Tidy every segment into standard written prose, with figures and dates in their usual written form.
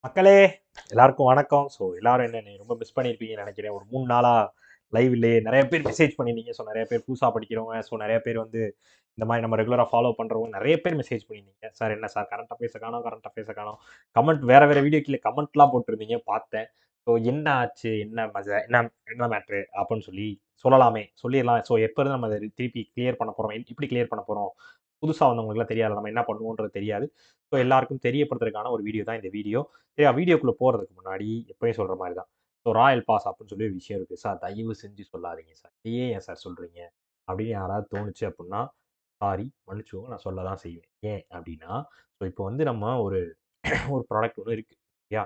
மக்களே, எல்லாருக்கும் வணக்கம். ஸோ எல்லாரும் என்ன ரொம்ப மிஸ் பண்ணியிருப்பீங்கன்னு நினைக்கிறேன். ஒரு 3 நாளா லைவ் இல்லையே. நெறைய பேர் மெசேஜ் பண்ணியிருந்தீங்க. ஸோ நெறைய பேர் புதுசா படிக்கிறவங்க, ஸோ நெறைய பேர் வந்து இந்த மாரி நம்ம ரெகுலரா ஃபாலோ பண்றவங்க நெறைய பேர் மெசேஜ் பண்ணியிருந்தீங்க. சார் என்ன சார் கரண்ட் அஃபேர்ஸ காணோம், கரண்ட் அஃபேர்ஸ காணோம். கமெண்ட் வேற வேற வீடியோ கீழ கமெண்ட்லாம் போட்டிருந்தீங்க பார்த்தேன். ஸோ என்ன ஆச்சு? என்ன என்ன மேட்ரு? அப்படின்னு சொல்லி சொல்லலாமே, சொல்லிறலாம். ஸோ எப்ப இருந்து நம்ம அத திருப்பி கிளியர் பண்ண போறோம்? எப்படி கிளியர் பண்ண போறோம்? புதுசா வந்தவங்களுக்குலாம் தெரியாது. நம்ம என்ன பண்ணுவோன்றது தெரியாது. ஸோ எல்லாருக்கும் தெரியப்படுத்துறதுக்கான ஒரு வீடியோ தான் இந்த வீடியோ. சரியா? வீடியோக்குள்ள போறதுக்கு முன்னாடி எப்பயும் சொல்ற மாரி தான். ஸோ ராயல் பாஸ் அப்படின்னு சொல்லி ஒரு விஷயம் இருக்கு. சார் தயவு செஞ்சு சொல்லாதீங்க சார். இதையே ஏன் சார் சொல்றீங்க? அப்படின்னு யாராவது தோணுச்சு அப்படின்னா, சாரி மன்னிச்சுக்கோங்க. நான் சொல்ல தான் செய்வேன். ஏன் அப்படின்னா, ஸோ இப்போ வந்து நம்ம ஒரு ஒரு ப்ராடக்ட் ஒண்ணு இருக்கு. சரியா?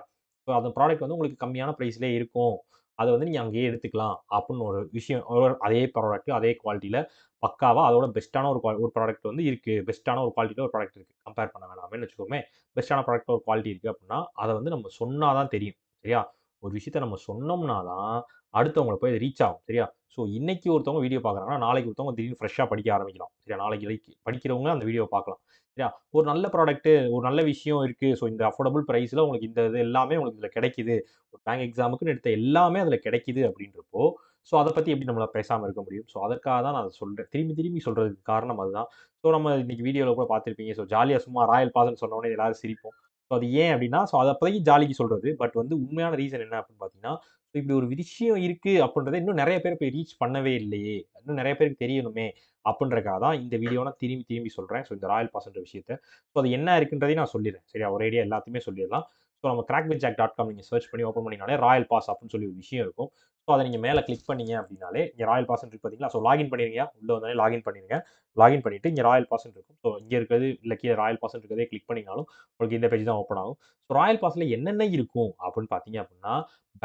ஸோ அந்த ப்ராடக்ட் வந்து உங்களுக்கு கம்மியான பிரைஸ்லயே இருக்கும். அத வந்து நீங்க அங்கேயே எடுத்துக்கலாம் அப்படின்னு ஒரு விஷயம் அதே ப்ராடக்ட் அதே குவாலிட்டில பக்காவா அதோட பெஸ்ட்டான ஒரு ப்ராடக்ட் வந்து இருக்கு. பெஸ்ட்டான ஒரு குவாலிட்டில ஒரு ப்ராடக்ட் இருக்கு. கம்பேர் பண்ண வேணாமேன்னு வச்சுக்கோமே. பெஸ்ட்டான ப்ராடக்ட் ஒரு குவாலிட்டி இருக்கு அப்படின்னா, அத வந்து நம்ம சொன்னா தான் தெரியும். சரியா? ஒரு விஷயத்த நம்ம சொன்னோம்னா தான் அடுத்தவங்கள போய் ரீச் ஆகும். சரியா? ஸோ இன்னைக்கு ஒருத்தவங்க வீடியோ பார்க்குறாங்கன்னா, நாளைக்கு ஒருத்தவங்க திடீர்னு ஃப்ரெஷ்ஷா படிக்க ஆரம்பிக்கலாம். சரியா? நாளைக்கு படிக்கிறவங்க அந்த வீடியோவ பார்க்கலாம். சரியா? ஒரு நல்ல ப்ராடக்ட், ஒரு நல்ல விஷயம் இருக்கு. ஸோ இந்த அஃபோர்டபுள் பிரைஸ்ல உங்களுக்கு இந்த இது எல்லாமே உங்களுக்கு இதுல கிடைக்குது. ஒரு பேங்க் எக்ஸாமுக்குன்னு எடுத்த எல்லாமே அதுல கிடைக்குது அப்படின்றப்போ, ஸோ அத பத்தி எப்படி நம்மளால பேசாம இருக்க முடியும்? ஸோ அதற்காக தான் நான் அத சொல்றேன். திரும்பி திரும்பி சொல்றதுக்கு காரணம் அதுதான். ஸோ நம்ம இன்னைக்கு வீடியோல கூட பார்த்திருப்பீங்க. ஸோ ஜாலியா சும்மா ராயல் பாஸ்ன்னு சொன்ன உடனே எல்லாரும் சிரிப்போம். ஸோ அது ஏன் அப்படின்னா, ஸோ அத அப்போதைக்கு ஜாலிக்கு சொல்றது. பட் வந்து உண்மையான ரீசன் என்ன அப்படின்னு பார்த்தீங்கன்னா, ஸோ இப்படி ஒரு விஷயம் இருக்கு அப்படின்றத இன்னும் நெறைய பேர் போய் ரீச் பண்ணவே இல்லையே! இன்னும் நெறைய பேருக்கு தெரியணுமே! அப்படின்றதுக்காக தான் இந்த வீடியோ நான் திரும்பி திரும்பி சொல்றேன். ஸோ இந்த ராயல் பாஸ்ன்ற விஷயத்த. ஸோ அது என்ன இருக்குன்றதையும் நான் சொல்லிர்றேன். சரியா? ஒரேடியா எல்லாத்தையுமே சொல்லிறலாம். ஸோ நம்ம crackvithjack.com நீங்க சர்ச் பண்ணி ஓப்பன் பண்ணீங்கனாலே ராயல் பாஸ் அப்படின்னு சொல்லி ஒரு விஷயம் இருக்கும். ஸோ அத நீங்க மேல கிளிக் பண்ணீங்க அப்படின்னாலே, இங்க ராயல் பாஸ்ன்னு இருக்கு பார்த்தீங்களா? ஸோ லாகின் பண்ணிருங்க. உள்ள வந்தோனே லாகின் பண்ணிருங்க. லாகின் பண்ணிட்டு இங்க ராயல் பாஸ்ன்னு இருக்கும். ஸோ இங்க இருக்கிறது இல்ல கீழ ராயல் பாஸ்ன்னு இருக்கிறதே கிளிக் பண்ணீங்கனாலும், உங்களுக்கு இந்த பேஜ் தான் ஓப்பன் ஆகும். ஸோ ராயல் பாஸ்ல என்னென்ன இருக்கும் அப்படின்னு பார்த்தீங்க அப்படின்னா,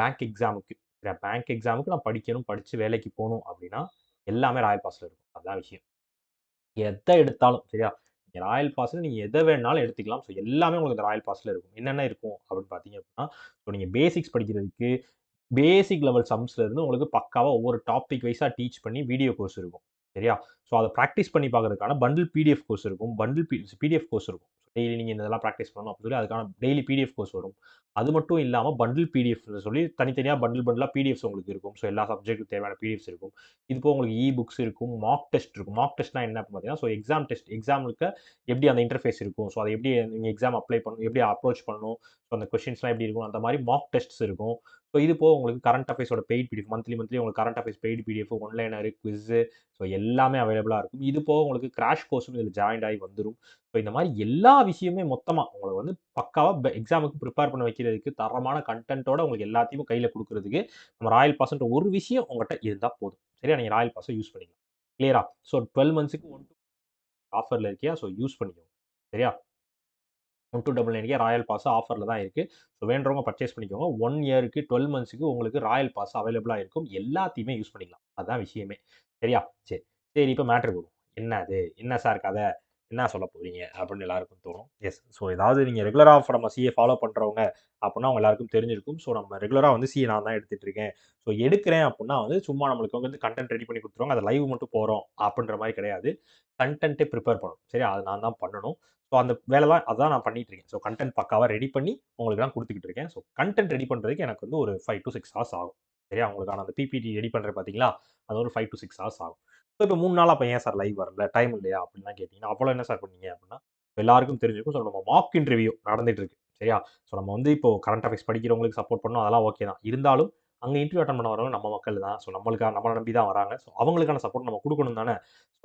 பேங்க் எக்ஸாமுக்கு பேங்க் எக்ஸாமுக்கு நான் படிக்கணும், படிச்சு வேலைக்கு போணும் அப்படின்னா, எல்லாமே ராயல் பாஸ்ல இருக்கும். அதான் விஷயம். எத எடுத்தாலும் சரியா? நீங்க ராயல் பாஸ்ல நீங்க எத வேணாலும் எடுத்துக்கலாம். ஸோ எல்லாமே உங்களுக்கு இந்த ராயல் பாஸ்ல இருக்கும். என்னென்ன இருக்கும் அப்படின்னு பார்த்தீங்க அப்படின்னா, ஸோ நீங்க பேசிக்ஸ் படிக்கிறதுக்கு பேசிக் லெவல் சம்ஸ்ல இருந்து உங்களுக்கு பக்காவா ஒவ்வொரு டாபிக் வைஸா டீச் பண்ணி வீடியோ கோர்ஸ் இருக்கும். சரியா? ஸோ அத பிராக்டிஸ் பண்ணி பார்க்கறதுக்கான பண்டில் பிடிஎஃப் கோர்ஸ் இருக்கும். பண்டில் பிடிஎஃப் கோர்ஸ் இருக்கும். டெய்லி நீங்க இதெல்லாம் பிராக்டிஸ் பண்ணணும் அப்படின்னு சொல்லி அதுக்கான டெய்லி பிடிஎஃப் கோர்ஸ் வரும். அது மட்டும் இல்லாம பண்டில் பிடிஎஃப்ன்னு சொல்லி தனித்தனியா பண்டிலா பிடிஎஃப்ஸ் உங்களுக்கு இருக்கும். ஸோ எல்லா சப்ஜெக்ட்க்கு தேவையான பிடிஎஃப்ஸ் இருக்கும். இது போக உங்களுக்கு புக்ஸ் இருக்கும். மாக் டெஸ்ட் இருக்கும். மாக் டெஸ்ட்னா என்ன அப்படின்னு பார்த்தீங்கன்னா, ஸோ எக்ஸாம் டெஸ்ட் எக்ஸாமுக்கு எப்படி அந்த இன்டர்ஃபேஸ் இருக்கும். ஸோ அத எப்படி நீங்க எக்ஸாம் அப்ளை பண்ணணும், எப்படி அப்ரோச் பண்ணணும். ஸோ அந்த கொஸ்டின்ஸ்லாம் எப்படி இருக்கும். அந்த மாரி மாக் டெஸ்ட்ஸ் இருக்கும். ஸோ இது போக உங்களுக்கு கரண்ட் அஃபேர்ஸோட பெய்ட் பிடிஎஃப் மந்த்லி உங்களுக்கு current affairs paid PDF, one-liner, quiz so எல்லாமே அவைலபிளா இருக்கும். இது போக உங்களுக்கு கிராஷ் கோர்ஸும் இதில ஜாயின்ட் ஆகி வந்துரும். ஸோ இந்த மாரி எல்லா விஷயமுமே மொத்தமா உங்கள வந்து பக்காவா எக்ஸாமுக்கு பிரிப்பேர் பண்ண வைக்கிறதுக்கு தரமான கன்டென்ட்டோட உங்களுக்கு எல்லாத்தையும் கையில குடுக்குறதுக்கு நம்ம ராயல் பாஸ்ன்ற ஒரு விஷயம் உங்கட்ட இருந்தா போதும். சரியா? நீங்க ராயல் பாஸ யூஸ் பண்ணிக்கலாம். கிளியரா? ஸோ 12 மந்த்ஸ்க்கு ஆஃபர்ல இருக்கியா? ஸோ யூஸ் பண்ணிக்கோங்க. சரியா? 1299 ராயல் பாஸ் ஆஃபர்ல தான் இருக்கு. ஸோ வேண்டுறவங்க பர்ச்சேஸ் பண்ணிக்கோங்க. 1 இயர்க்கு 12 மந்த்ஸ்க்கு உங்களுக்கு ராயல் பாஸ் அவைலபிளா இருக்கும். எல்லாத்தையுமே யூஸ் பண்ணிக்கலாம். அதான் விஷயமே. சரியா? சரி. சரி இப்ப மேட்டருக்கு வருவோம். என்ன அது? என்ன சார் கத? என்ன சொல்ல போறீங்க? அப்படின்னு எல்லாருக்கும் தோணும். எஸ். ஸோ ஏதாவது நீங்க ரெகுலரா நம்ம சிஏ ஃபாலோ பண்றவங்க அப்படின்னா உங்க எல்லாருக்கும் தெரிஞ்சிருக்கும். ஸோ நம்ம ரெகுலரா வந்து சிஏ நான் தான் எடுத்துட்டு இருக்கேன். ஸோ எடுக்கிறேன் அப்படின்னா வந்து சும்மா நம்மளுக்கு வந்து கன்டென்ட் ரெடி பண்ணி குடுத்துருவாங்க. அத லைவ் மட்டும் போறோம் அப்படின்ற மாரி கிடையாது. கன்டென்ட்டே பிரிப்பேர் பண்ணணும். சரியா? அது நான் தான் பண்ணணும். ஸோ அந்த வேலை தான் அதான் நான் பண்ணிட்டு இருக்கேன். ஸோ கன்டென்ட் பக்காவா ரெடி பண்ணி உங்களுக்கு நான் குடுத்துக்கிட்டு இருக்கேன். ஸோ கன்டென்ட் ரெடி பண்றதுக்கு எனக்கு வந்து ஒரு 5 டூ 6 ஹார்ஸ் ஆகும். சரியா? உங்களுக்கான அந்த பிபிடி ரெடி பண்றேன் பார்த்தீங்களா? அது ஒரு 5 டூ 6 ஹார்ஸ் ஆகும். ஸோ இப்ப 3 நாளா அப்ப ஏன் சார் லைவ் வரல? டைம் இல்லையா? அப்படின்லாம் கேட்டீங்கன்னா, அப்போலாம் என்ன சார் பண்ணீங்க? அப்படின்னா, எல்லாருக்கும் தெரிஞ்சிருக்கும். ஸோ நம்ம மாக் இன்டர்வியூ நடந்துட்டு இருக்கு. சரியா? ஸோ நம்ம வந்து இப்போ கரண்ட் அஃபேர்ஸ் படிக்கிறவங்களுக்கு சப்போர்ட் பண்ணணும். அதெல்லாம் ஓகே தான். இருந்தாலும் அங்க இன்டர்வியூ அட்டெண்ட் பண்ண வரவங்க நம்ம மக்கள் தான். ஸோ நம்மள நம்பி தான் வராங்க. ஸோ அவங்களுக்கான சப்போர்ட் நம்ம குடுக்கணும் தானே!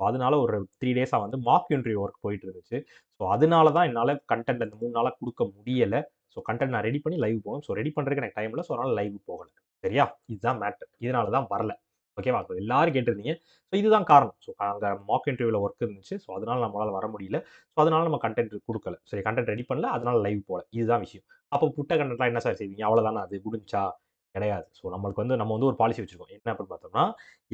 ஸோ அதனால ஒரு 3 டேஸா வந்து மாக் இன்டர்வியூ ஒர்க் போயிட்டு இருந்துச்சு. ஸோ அதனால தான் என்னால கன்டென்ட் அந்த 3 நாளா குடுக்க முடியல. ஸோ கன்டென்ட் நான் ரெடி பண்ணி லைவ் போணும். ஸோ ரெடி பண்றதுக்கு எனக்கு டைம் இல்ல. ஸோ அதனால லைவ் போகல. சரியா? இதுதான் மேட்டர். இதனால தான் வரல. ஓகேவா? ஸோ எல்லாரும் கேட்டிருந்தீங்க. ஸோ இதுதான் காரணம். ஸோ அங்க மாக் இன்டர்வியூல ஒர்க் இருந்துச்சு. ஸோ அதனால நம்மளால வர முடியல. ஸோ அதனால நம்ம கன்டென்ட் குடுக்கல. சரி கன்டென்ட் ரெடி பண்ணல. அதனால லைவ் போல. இதுதான் விஷயம். அப்போ புட்ட கன்டென்ட்லாம் என்ன சார் செய்வீங்க? அவ்வளோதானா அது முடிஞ்சுச்சா? கிடையாது. ஸோ நம்மளுக்கு வந்து நம்ம வந்து ஒரு பாலிசி வச்சிருக்கோம். என்ன அப்படின்னு பார்த்தோம்னா,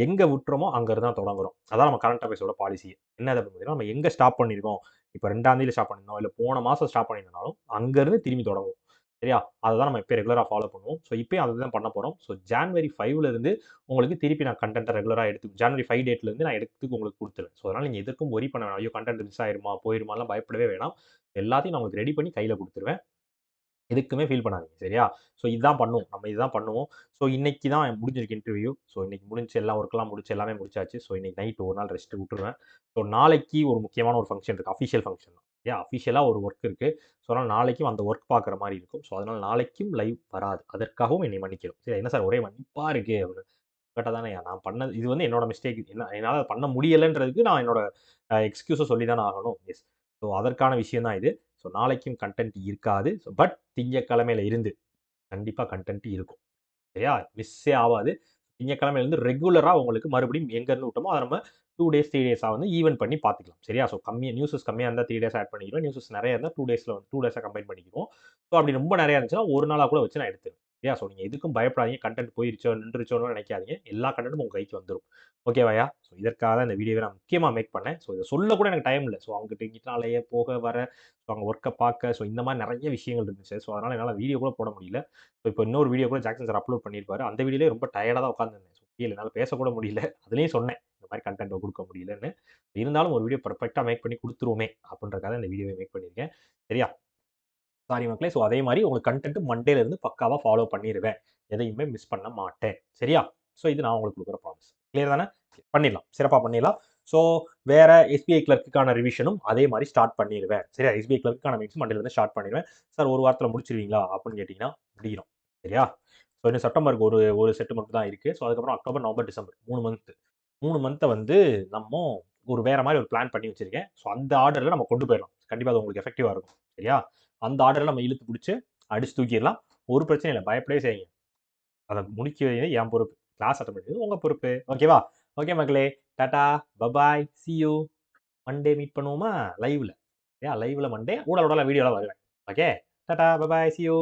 எங்க விட்டுறோமோ அங்க இருந்து தான் தொடங்குறோம். அதான் நம்ம கரண்ட் அஃபேர்ஸோட பாலிசியே. என்ன அது அப்படின்னு பார்த்தீங்கன்னா, நம்ம எங்க ஸ்டாப் பண்ணியிருக்கோம். இப்ப 2ஆம் தேதியில ஸ்டார்ட் பண்ணியிருந்தோம். இல்ல போன மாசம் ஸ்டார்ட் பண்ணியிருந்தாலும், அங்க இருந்து திரும்பி தொடங்குவோம். சரியா? அததான் நம்ம எப்பயும் ரெகுலரா ஃபாலோ பண்ணுவோம். ஸோ இப்பயும் அதுதான் பண்ண போறோம். ஸோ ஜான்வரி 5ல இருந்து உங்களுக்கு திருப்பி நான் கன்டென்ட்ட ரெகுலரா ஜான்வரி 5 டேட்ல இருந்து நான் எடுத்து உங்களுக்கு குடுத்துருவேன். ஸோ அதனால நீங்க எதுக்கும் ஒரி பண்ண வேணாம். ஐயோ! கன்டென்ட் மிஸ் ஆயிருமா? போயிருமான்லாம் பயப்படவே வேணாம். எல்லாத்தையும் நான் உங்களுக்கு ரெடி பண்ணி கையில குடுத்துருவேன். எதுக்குமே ஃபீல் பண்ணாதீங்க சரியா? ஸோ இதுதான் பண்ணுவோம். நம்ம இதுதான் பண்ணுவோம். ஸோ இன்னைக்கு தான் முடிஞ்சிருக்கு இன்டர்வியூ. ஸோ இன்னைக்கு முடிஞ்சு எல்லா ஒர்க்லாம் முடிச்சு எல்லாமே முடிச்சாச்சு. ஸோ இன்னைக்கு நைட் ஒரு நாள் ரெஸ்ட் விட்டுருவேன். ஸோ நாளைக்கு ஒரு முக்கியமான ஒரு ஃபங்ஷன் இருக்கு. அஃபிஷியல் ஃபங்ஷன் தான். அஃபிஷியலா ஒரு ஒர்க் இருக்கு. ஸோ அதனால நாளைக்கும் அந்த ஒர்க் பார்க்குற மாரி இருக்கும். ஸோ அதனால நாளைக்கும் லைவ் வராது. அதற்காகவும் என்னை மன்னிக்கணும். சரி என்ன சார் ஒரே மன்னிப்பா இருக்கு அப்படின்னு. கரெக்ட்டா தானேய்யா நான் பண்ணது இது வந்து என்னோட மிஸ்டேக். என்னால பண்ண முடியலன்றதுக்கு நான் என்னோட எக்ஸ்கியூஸ சொல்லி தானே ஆகணும். எஸ். ஸோ அதற்கான விஷயம் தான் இது. ஸோ நாளைக்கும் கன்டென்ட் இருக்காது. பட் திங்கட்கிழமையில இருந்து கண்டிப்பா கன்டென்ட் இருக்கும். சரியா? மிஸ்ஸே ஆவாது. திங்கட்கிழமையிலருந்து ரெகுலரா உங்களுக்கு மறுபடியும் எங்கருந்து விட்டோமோ, அத நம்ம 2 டேஸ், 3 டேஸா வந்து ஈவன் பண்ணி பார்த்துக்கலாம். சரியா? ஸோ நியூஸஸ் கம்மியா இருந்தா 3 டேஸ் ஆட் பண்ணிக்கிறோம். நியூஸஸ் நெறைய இருந்தா 2 டேஸா கம்பைன் பண்ணிக்குவோம். ஸோ அப்படி ரொம்ப நெறைய இருந்துச்சுன்னா, 1 நாளா கூட வச்சு நான் எடுத்துருவேன். சரியா? ஸோ நீங்க எதுக்கும் பயப்படாதீங்க. கன்டென்ட் போயிருச்சோ, நின்றுச்சோன்னு நெனைக்காதீங்க. எல்லா கன்டென்ட்டும் உங்க கைக்கு வந்துரும். ஓகேவாய்யா? ஸோ இதற்காக தான் இந்த வீடியோவ நான் முக்கியமா மேக் பண்ணேன். ஸோ இத சொல்ல கூட எனக்கு டைம் இல்ல. ஸோ அங்கிட்டு இங்கிட்டு அலைய, போக, வர, ஸோ அங்க ஒர்க்க பார்க்க, ஸோ இந்த மாரி நெறைய விஷயங்கள் இருந்துச்சு. ஸோ அதனால என்னால வீடியோ கூட போட முடியல. ஸோ இப்போ இன்னொரு வீடியோ கூட ஜாக்சன் சார் அப்லோட் பண்ணியிருப்பாரு. அந்த வீடியோலயே ரொம்ப டயர்டா தான் உட்கார்ந்திருந்தேன். ஸோ என்னால பேசக்கூட முடியல. அதிலயும் சொன்னேன். இந்த மாரி கன்டென்ட் குடுக்க முடியலன்னு. இருந்தாலும் ஒரு வீடியோ பெர்ஃபெக்ட்டா மேக் பண்ணி குடுத்துருவோமே! அப்டின்றதுக்காக இந்த வீடியோவ மேக் பண்ணியிருக்கேன். சரியா? சாரி மக்களே. ஸோ அதே மாரி உங்களுக்கு கன்டென்ட் மண்டேல இருந்து பக்காவா ஃபாலோ பண்ணிருவேன். எதையுமே மிஸ் பண்ண மாட்டேன். சரியா? ஸோ இது நான் உங்களுக்கு குடுக்குற ப்ராமிஸ். கிளியர் தானே? பண்ணிடலாம். சிறப்பா பண்ணிடலாம். ஸோ வேற எஸ்பிஐ கிளர்க்குக்கான ரிவிஷனும் அதே மாரி ஸ்டார்ட் பண்ணிருவேன். சரியா? எஸ்பிஐ கிளர்க்குக்கான மீட்டிங்ஸ் மண்டேல இருந்து ஸ்டார்ட் பண்ணிருவேன். சார் 1 வாரத்துல முடிச்சிருவீங்களா? அப்படின்னு கேட்டீங்கன்னா, முடியும். சரியா? ஸோ இன்னும் செப்டம்பருக்கு ஒரு ஒரு செட் மட்டும் தான் இருக்கு. ஸோ அதுக்கப்புறம் அக்டோபர், நவம்பர், டிசம்பர் 3 மந்த். 3 மந்த்த வந்து நம்மோ ஒரு வேற மாரி ஒரு பிளான் பண்ணி வச்சிருக்கேன். ஸோ அந்த ஆர்டர்ல நம்ம கொண்டு போயிரலாம். கண்டிப்பா அது உங்களுக்கு எஃபெக்டிவா இருக்கும். சரியா? அந்த ஆர்டர்ல நம்ம இழுத்து புடிச்சு அடிச்சு தூக்கிரலாம். ஒரு பிரச்சனையும் இல்ல. பயப்படவே செய்யாதீங்க. அத முடிக்க வேண்டியது என் பொறுப்பு. கிளாஸ் அட்டெண்ட் பண்ண வேண்டியது உங்க பொறுப்பு. ஓகேவா? ஓகே மக்களே. Tata, bye bye, C you. Monday meet பண்ணுவோமா? லைவ்ல. லைவ்ல மண்டே. ஊடால ஊடால வீடியோல வருவேன். Okay. Tata, bye bye, C you.